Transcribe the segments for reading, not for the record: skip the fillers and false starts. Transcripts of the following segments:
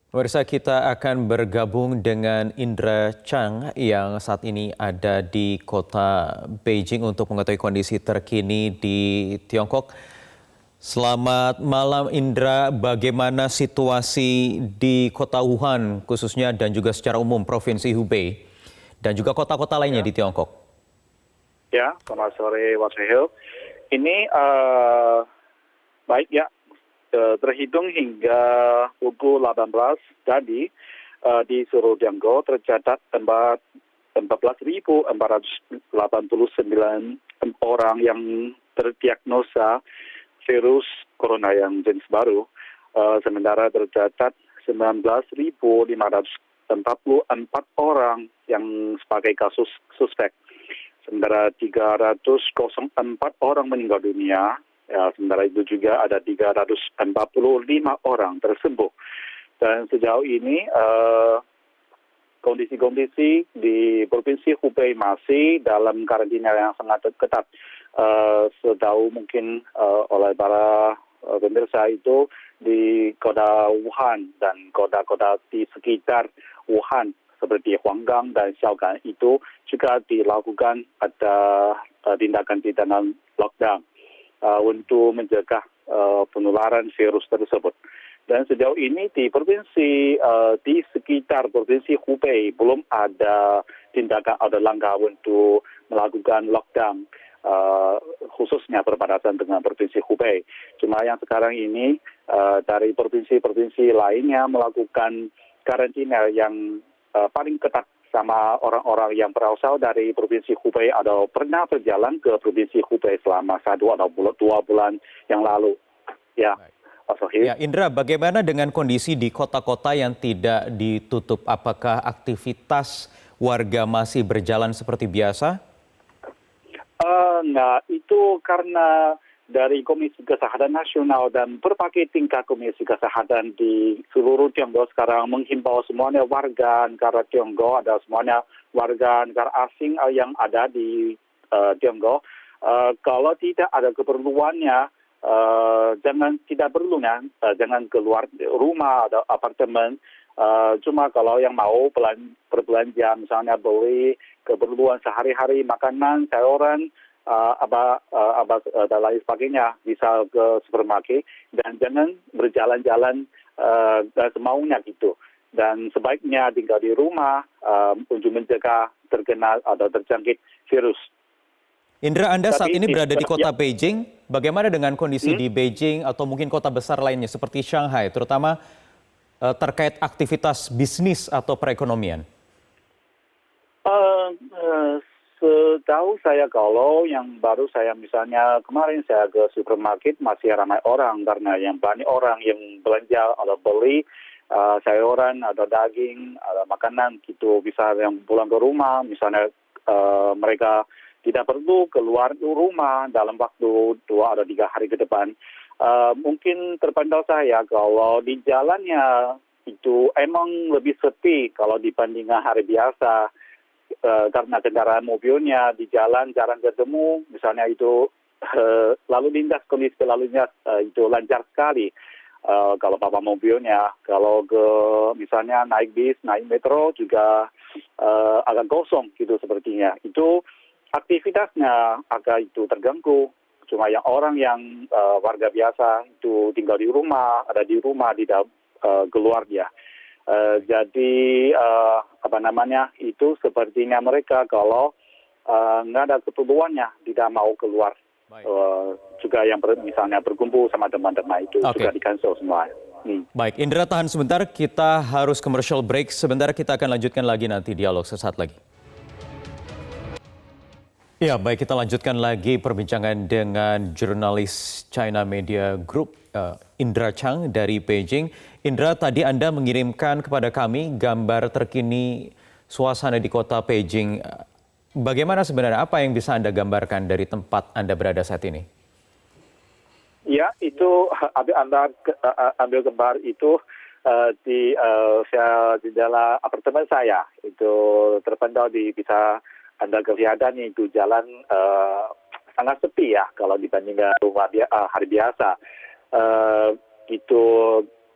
Pemirsa, kita akan bergabung dengan Indra Chang yang saat ini ada di kota Beijing untuk mengetahui kondisi terkini di Tiongkok. Selamat malam Indra, bagaimana situasi di kota Wuhan khususnya dan juga secara umum Provinsi Hubei dan juga kota-kota lainnya Ya, di Tiongkok? selamat sore Mas Rehel. Ini baik ya, terhitung hingga pukul 18 tadi di seluruh Tiongkok tercatat 14.489 orang yang terdiagnosa virus corona yang jenis baru. Sementara tercatat 19.544 orang yang sebagai kasus suspek. Sementara 304 orang meninggal dunia, ya, sementara itu juga ada 345 orang tersembuh. Dan sejauh ini kondisi-kondisi di Provinsi Hubei masih dalam karantina yang sangat ketat. Setahu mungkin oleh para pemirsa itu di kota Wuhan dan kota-kota di sekitar Wuhan seperti Huanggang dan Xiaogan itu juga dilakukan ada tindakan-tindakan lockdown untuk mencegah penularan virus tersebut. Dan sejauh ini di provinsi di sekitar provinsi Hubei belum ada tindakan atau langkah untuk melakukan lockdown khususnya perbatasan dengan provinsi Hubei. Cuma yang sekarang ini dari provinsi-provinsi lainnya melakukan karantina yang paling ketat sama orang-orang yang berasal dari provinsi Hubei atau pernah berjalan ke provinsi Hubei selama 1 atau 2 bulan yang lalu. Ya, Pak Sohib. Ya, Indra, bagaimana dengan kondisi di kota-kota yang tidak ditutup? Apakah aktivitas warga masih berjalan seperti biasa? Nah, itu karena dari Komisi Kesehatan Nasional dan berbagai tingkat Komisi Kesehatan di seluruh Tiongkok sekarang menghimbau semuanya warga negara Tiongkok, ada semuanya warga negara asing yang ada di Tiongkok. Kalau tidak ada keperluannya, tidak perlunya, jangan keluar rumah atau apartemen. Cuma kalau yang mau berbelanja, misalnya beli keperluan sehari-hari, makanan, sayuran, dan lain sebagainya, bisa ke supermarket dan jangan berjalan-jalan semaunya gitu. Dan sebaiknya tinggal di rumah untuk mencegah terkena atau terjangkit virus. Indra, Anda saat Tapi ini berada di kota ya, Beijing. Bagaimana dengan kondisi di Beijing atau mungkin kota besar lainnya seperti Shanghai, terutama terkait aktivitas bisnis atau perekonomian? eh, eh, setahu saya kalau yang baru saya misalnya kemarin saya ke supermarket masih ramai orang karena yang banyak orang yang belanja atau beli sayuran atau daging atau makanan gitu, bisa yang pulang ke rumah misalnya mereka tidak perlu keluar rumah dalam waktu 2 atau 3 hari ke depan. Mungkin terpantau saya kalau di jalannya itu emang lebih sepi kalau dibandingkan hari biasa. Karena kendaraan mobilnya di jalan jarang ketemu, misalnya itu lalu lintas, kondisi lalu lintas itu lancar sekali. Kalau bawa mobilnya, kalau ke misalnya naik bis, naik metro juga agak kosong gitu sepertinya. Itu aktivitasnya agak itu terganggu. Cuma yang orang yang warga biasa itu tinggal di rumah, ada di rumah, tidak keluar dia. Jadi itu sepertinya mereka kalau nggak ada keperluannya tidak mau keluar. Baik. Juga yang misalnya berkumpul sama teman-teman itu juga di-cancel semua. Baik, Indra tahan sebentar, kita harus commercial break. Sebentar kita akan lanjutkan lagi nanti dialog sesaat lagi. Ya, baik, kita lanjutkan lagi perbincangan dengan jurnalis China Media Group, Indra Chang dari Beijing. Indra, tadi Anda mengirimkan kepada kami gambar terkini suasana di kota Beijing. Bagaimana sebenarnya, apa yang bisa Anda gambarkan dari tempat Anda berada saat ini? Ya, itu ambil gambar itu di dalam apartemen saya. Itu terpantau bisa Anda kelihatan itu jalan sangat sepi ya kalau dibandingkan hari biasa. Itu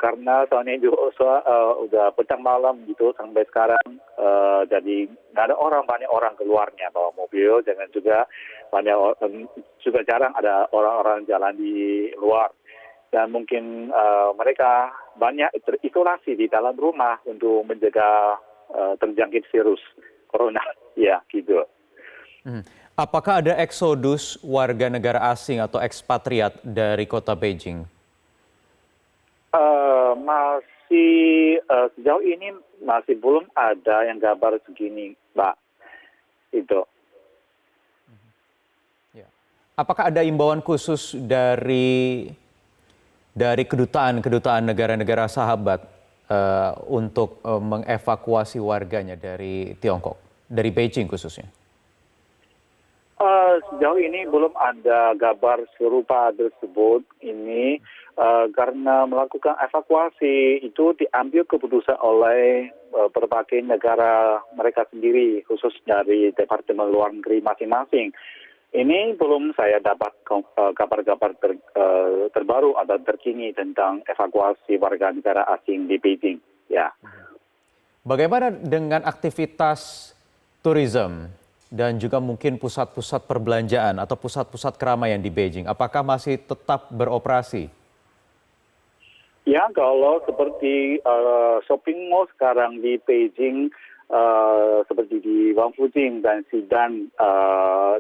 karena soalnya itu udah petang malam gitu sampai sekarang, jadi nggak ada banyak orang keluarnya bawa mobil, jangan juga juga jarang ada orang-orang jalan di luar. Dan mungkin mereka banyak terisolasi di dalam rumah untuk mencegah terjangkit virus corona. Ya, gitu. Apakah ada eksodus warga negara asing atau ekspatriat dari kota Beijing? Masih sejauh ini masih belum ada yang kabar segini, Mbak. Itu. Ya. Apakah ada imbauan khusus dari kedutaan negara-negara sahabat untuk mengevakuasi warganya dari Tiongkok, dari Beijing khususnya? Sejauh ini belum ada kabar serupa tersebut ini, karena melakukan evakuasi itu diambil keputusan oleh berbagai negara mereka sendiri, khusus dari Departemen Luar Negeri masing-masing. Ini belum saya dapat kabar-kabar terbaru atau terkini tentang evakuasi warga negara asing di Beijing. Ya. Bagaimana dengan aktivitas tourism dan juga mungkin pusat-pusat perbelanjaan atau pusat-pusat keramaian di Beijing? Apakah masih tetap beroperasi? Ya, kalau seperti shopping mall sekarang di Beijing, seperti di Wangfujing dan Xidan,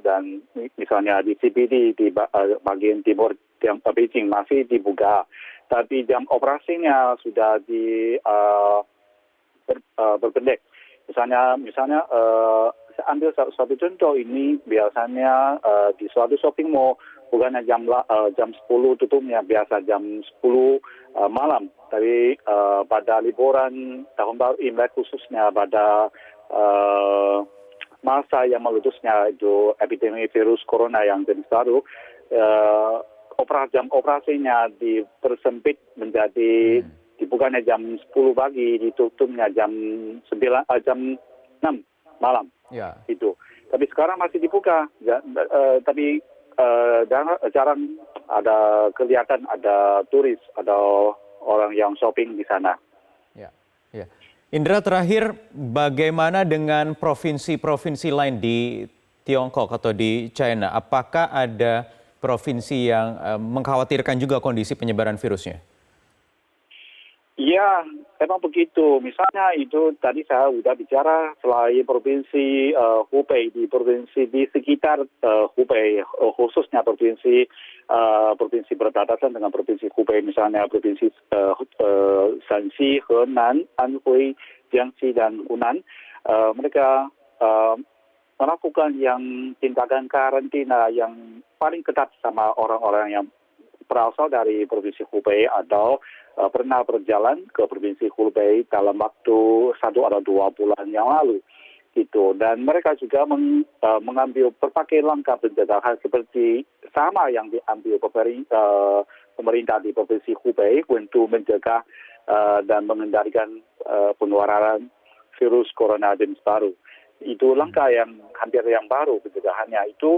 dan misalnya di CBD di bagian timur Beijing masih dibuka. Tapi jam operasinya sudah berpendek. Misalnya saya ambil satu contoh ini, biasanya di suatu shopping mall bukannya jam 10 tutupnya, biasa jam 10 malam. Tapi pada liburan tahun baru Imlek khususnya pada masa yang meletusnya itu epidemi virus corona yang jenis baru, jam operasinya dipersempit menjadi dibukanya jam 10 pagi, ditutupnya jam 6 malam. Ya. Itu. Tapi sekarang masih dibuka. Tapi jarang ada kelihatan ada turis, ada orang yang shopping di sana. Ya. Ya. Indra, terakhir bagaimana dengan provinsi-provinsi lain di Tiongkok atau di China? Apakah ada provinsi yang mengkhawatirkan juga kondisi penyebaran virusnya? Ya, memang begitu. Misalnya itu tadi saya sudah bicara selain provinsi Hubei, di sekitar Hubei, khususnya provinsi berbatasan dengan provinsi Hubei, misalnya provinsi Shanxi, Henan, Anhui, Jiangxi, dan Hunan. Mereka melakukan yang tindakan karantina yang paling ketat sama orang-orang yang berasal dari provinsi Hubei atau pernah berjalan ke provinsi Hubei dalam waktu 1 atau 2 bulan yang lalu. Gitu. Dan mereka juga mengambil berbagai langkah pencegahan seperti sama yang diambil pemerintah di provinsi Hubei untuk mencegah dan mengendalikan penularan virus corona jenis baru. Itu langkah yang hampir yang baru pencegahannya itu,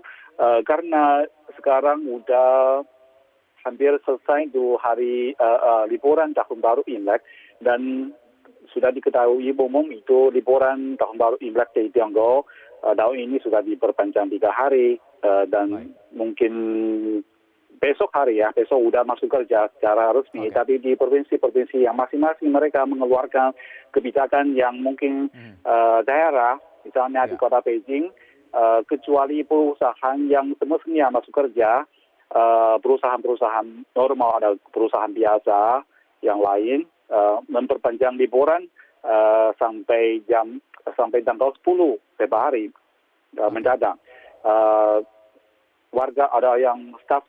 karena sekarang udah hampir selesai itu hari liburan tahun baru Imlek, dan sudah diketahui umum itu liburan tahun baru Imlek di Tiongkok tahun ini sudah diperpanjang 3 hari, dan mungkin besok udah masuk kerja secara resmi. Tapi di provinsi-provinsi yang masing-masing mereka mengeluarkan kebijakan yang mungkin daerah, misalnya di kota Beijing, kecuali perusahaan yang semestinya masuk kerja, perusahaan-perusahaan normal atau perusahaan biasa yang lain memperpanjang liburan sampai tanggal 10 Februari mendatang. Warga ada yang staff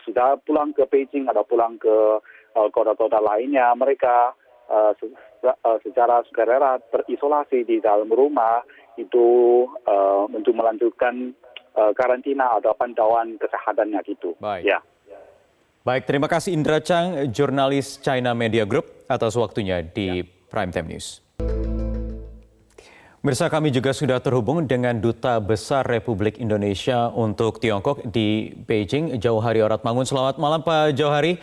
sudah pulang ke Beijing atau pulang ke kota-kota lainnya, mereka secara sukarela terisolasi di dalam rumah itu untuk melanjutkan karantina atau pantauan kesehatannya gitu. Baik. Ya. Baik, terima kasih Indra Chang, jurnalis China Media Group atas waktunya di Prime Time News. Mirsa, kami juga sudah terhubung dengan Duta Besar Republik Indonesia untuk Tiongkok di Beijing, Jauhari Oratmangun. Selamat malam Pak Jauhari.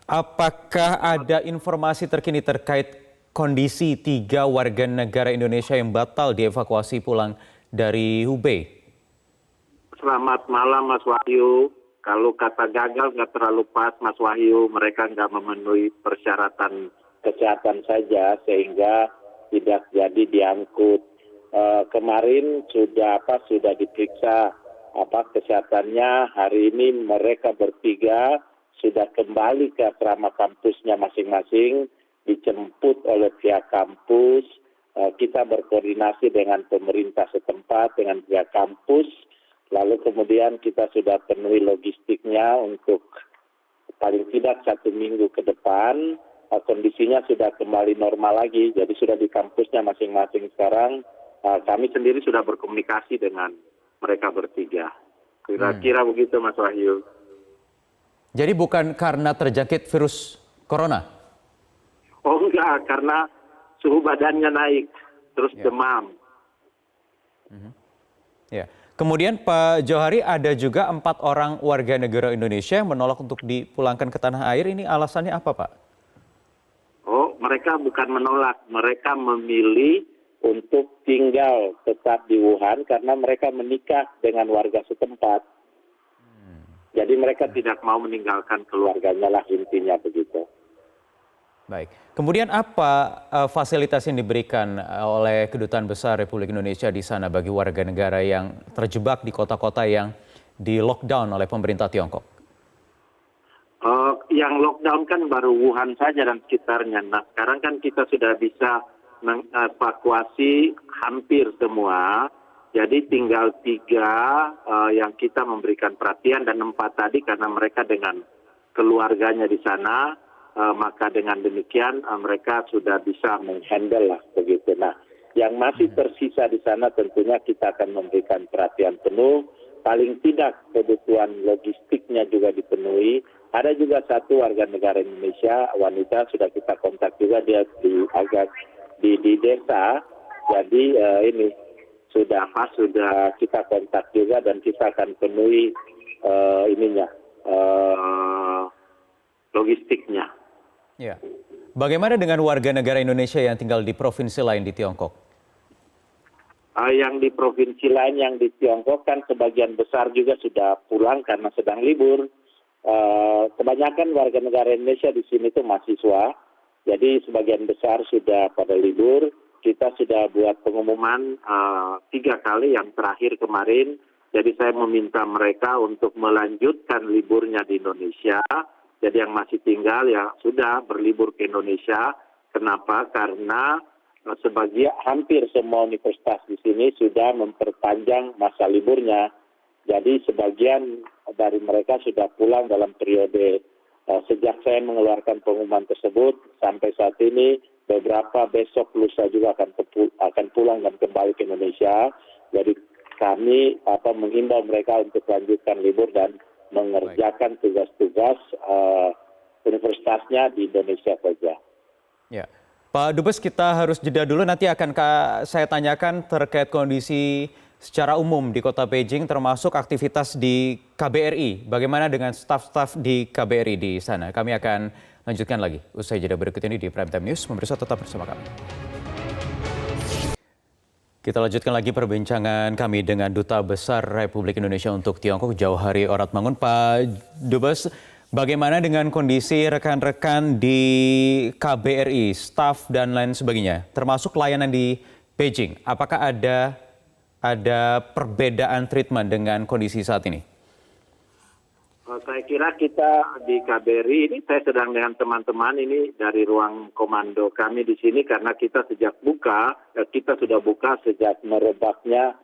apakah ada informasi terkini terkait kondisi 3 warga negara Indonesia yang batal dievakuasi pulang dari Hubei? Selamat malam Mas Wahyu. Kalau kata gagal nggak terlalu pas Mas Wahyu, mereka nggak memenuhi persyaratan kesehatan saja sehingga tidak jadi diangkut. Kemarin sudah diperiksa kesehatannya. Hari ini mereka bertiga sudah kembali ke asrama kampusnya masing-masing, dijemput oleh pihak kampus. Kita berkoordinasi dengan pemerintah setempat, dengan pihak kampus. Lalu kemudian kita sudah penuhi logistiknya untuk paling tidak 1 minggu ke depan. Kondisinya sudah kembali normal lagi, jadi sudah di kampusnya masing-masing sekarang. Kami sendiri sudah berkomunikasi dengan mereka bertiga. Kira-kira begitu Mas Wahyu. Jadi bukan karena terjangkit virus corona? Oh enggak, karena suhu badannya naik, terus demam. Ya. Kemudian Pak Johari, ada juga 4 orang warga negara Indonesia yang menolak untuk dipulangkan ke tanah air. Ini alasannya apa Pak? Oh, mereka bukan menolak, mereka memilih untuk tinggal tetap di Wuhan karena mereka menikah dengan warga setempat. Jadi mereka tidak mau meninggalkan keluarganya lah, intinya begitu. Baik. Kemudian apa fasilitas yang diberikan oleh Kedutaan Besar Republik Indonesia di sana bagi warga negara yang terjebak di kota-kota yang di lockdown oleh pemerintah Tiongkok? Yang lockdown kan baru Wuhan saja dan sekitarnya. Nah sekarang kan kita sudah bisa mengevakuasi hampir semua. Jadi tinggal 3 yang kita memberikan perhatian dan 4 tadi karena mereka dengan keluarganya di sana. Maka dengan demikian mereka sudah bisa menghandle lah begitu. Nah, yang masih tersisa di sana tentunya kita akan memberikan perhatian penuh. Paling tidak kebutuhan logistiknya juga dipenuhi. Ada juga 1 warga negara Indonesia, wanita, sudah kita kontak juga, dia di desa. Jadi ini sudah kita kontak juga dan kita akan penuhi logistiknya. Ya. Bagaimana dengan warga negara Indonesia yang tinggal di provinsi lain di Tiongkok? Yang di provinsi lain yang di Tiongkok kan sebagian besar juga sudah pulang karena sedang libur. Kebanyakan warga negara Indonesia di sini itu mahasiswa. Jadi sebagian besar sudah pada libur. Kita sudah buat pengumuman 3 kali, yang terakhir kemarin. Jadi saya meminta mereka untuk melanjutkan liburnya di Indonesia. Jadi yang masih tinggal ya sudah berlibur ke Indonesia. Kenapa? Karena hampir semua universitas di sini sudah memperpanjang masa liburnya. Jadi sebagian dari mereka sudah pulang dalam periode sejak saya mengeluarkan pengumuman tersebut sampai saat ini. Beberapa besok lusa juga akan pulang dan kembali ke Indonesia. Jadi kami menghimbau mereka untuk lanjutkan libur dan mengerjakan tugas-tugas universitasnya di Indonesia saja. Ya, Pak Dubes, kita harus jeda dulu. Nanti akan saya tanyakan terkait kondisi secara umum di Kota Beijing, termasuk aktivitas di KBRI. Bagaimana dengan staf-staf di KBRI di sana? Kami akan lanjutkan lagi usai jeda berikut ini di Prime Time News. Pemirsa tetap bersama kami. Kita lanjutkan lagi perbincangan kami dengan Duta Besar Republik Indonesia untuk Tiongkok, Johari Oratmangun. Pak Dubes, bagaimana dengan kondisi rekan-rekan di KBRI, staf dan lain sebagainya, termasuk layanan di Beijing? Apakah ada perbedaan treatment dengan kondisi saat ini? Saya kira kita di KBRI ini, saya sedang dengan teman-teman ini dari ruang komando kami di sini karena kita sudah buka sejak merebaknya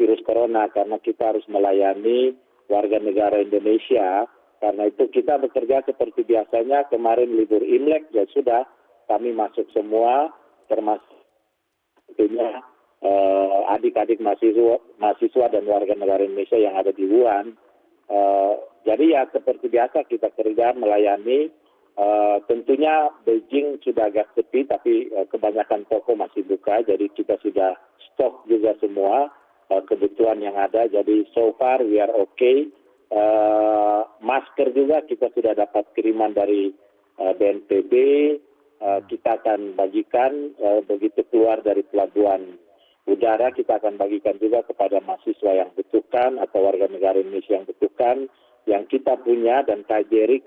virus corona karena kita harus melayani warga negara Indonesia. Karena itu kita bekerja seperti biasanya. Kemarin libur Imlek ya sudah kami masuk semua, termasuk tentunya adik-adik mahasiswa dan warga negara Indonesia yang ada di Wuhan. Jadi ya seperti biasa kita kerja melayani. Tentunya Beijing sudah agak sepi, tapi kebanyakan toko masih buka. Jadi kita sudah stok juga semua kebutuhan yang ada. Jadi so far we are okay. Masker juga kita sudah dapat kiriman dari BNPB, kita akan bagikan begitu keluar dari pelabuhan udara, kita akan bagikan juga kepada mahasiswa yang butuhkan atau warga negara Indonesia yang butuhkan. Yang kita punya dan KJRI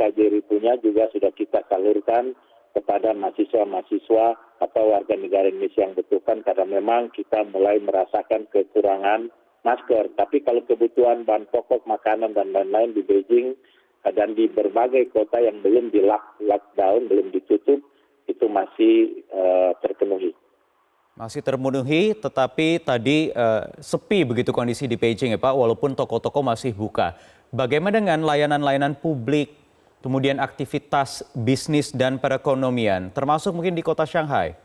punya juga sudah kita salurkan kepada mahasiswa-mahasiswa atau warga negara Indonesia yang butuhkan, karena memang kita mulai merasakan kekurangan masker. Tapi kalau kebutuhan bahan pokok, makanan dan lain-lain di Beijing dan di berbagai kota yang belum di lockdown, belum ditutup, itu masih terpenuhi. Masih terpenuhi, tetapi tadi sepi begitu kondisi di Beijing ya Pak, walaupun toko-toko masih buka. Bagaimana dengan layanan-layanan publik, kemudian aktivitas bisnis dan perekonomian, termasuk mungkin di kota Shanghai?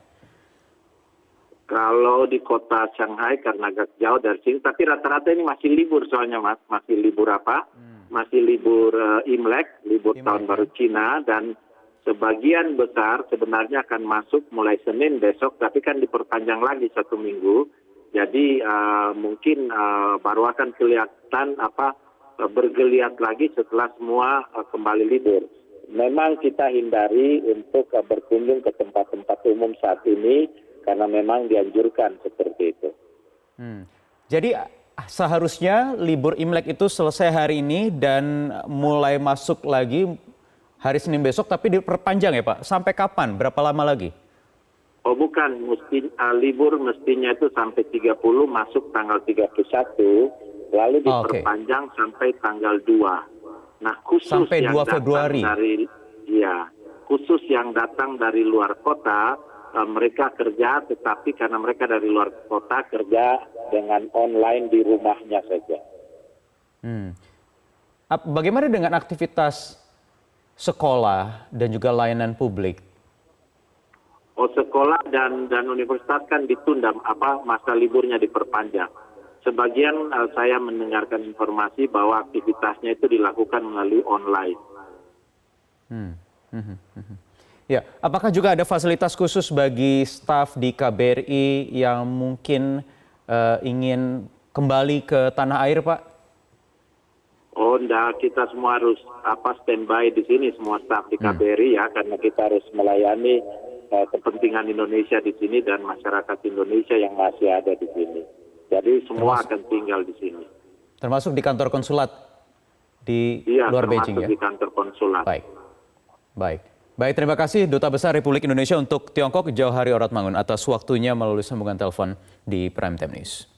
Kalau di kota Shanghai karena agak jauh dari sini, tapi rata-rata ini masih libur soalnya Mas. Masih libur apa? Masih libur Imlek, libur Tahun Baru Cina, dan sebagian besar sebenarnya akan masuk mulai Senin besok, tapi kan diperpanjang lagi 1 minggu. Jadi mungkin baru akan kelihatan bergeliat lagi setelah semua kembali libur. Memang kita hindari untuk berkunjung ke tempat-tempat umum saat ini karena memang dianjurkan seperti itu. Jadi seharusnya libur Imlek itu selesai hari ini dan mulai masuk lagi hari Senin besok, tapi diperpanjang ya Pak? Sampai kapan? Berapa lama lagi? Oh bukan, libur mestinya itu sampai 30, masuk tanggal 31, lalu diperpanjang sampai tanggal 2. Nah khusus sampai yang 2 Februari. Khusus yang datang dari luar kota, mereka kerja, tetapi karena mereka dari luar kota kerja dengan online di rumahnya saja. Bagaimana dengan aktivitas sekolah dan juga layanan publik? Sekolah dan universitas kan ditunda, masa liburnya diperpanjang. Sebagian saya mendengarkan informasi bahwa aktivitasnya itu dilakukan melalui online. Ya, apakah juga ada fasilitas khusus bagi staf di KBRI yang mungkin ingin kembali ke tanah air, Pak? Oh, enggak, kita semua harus standby di sini, semua staf di KBRI ya, karena kita harus melayani kepentingan Indonesia di sini dan masyarakat Indonesia yang masih ada di sini. Jadi semua akan tinggal di sini. Termasuk di kantor konsulat di luar Beijing ya? Termasuk di kantor konsulat. Baik, terima kasih Duta Besar Republik Indonesia untuk Tiongkok, Jauhari Oratmangun, atas waktunya melalui sambungan telepon di Prime Time News.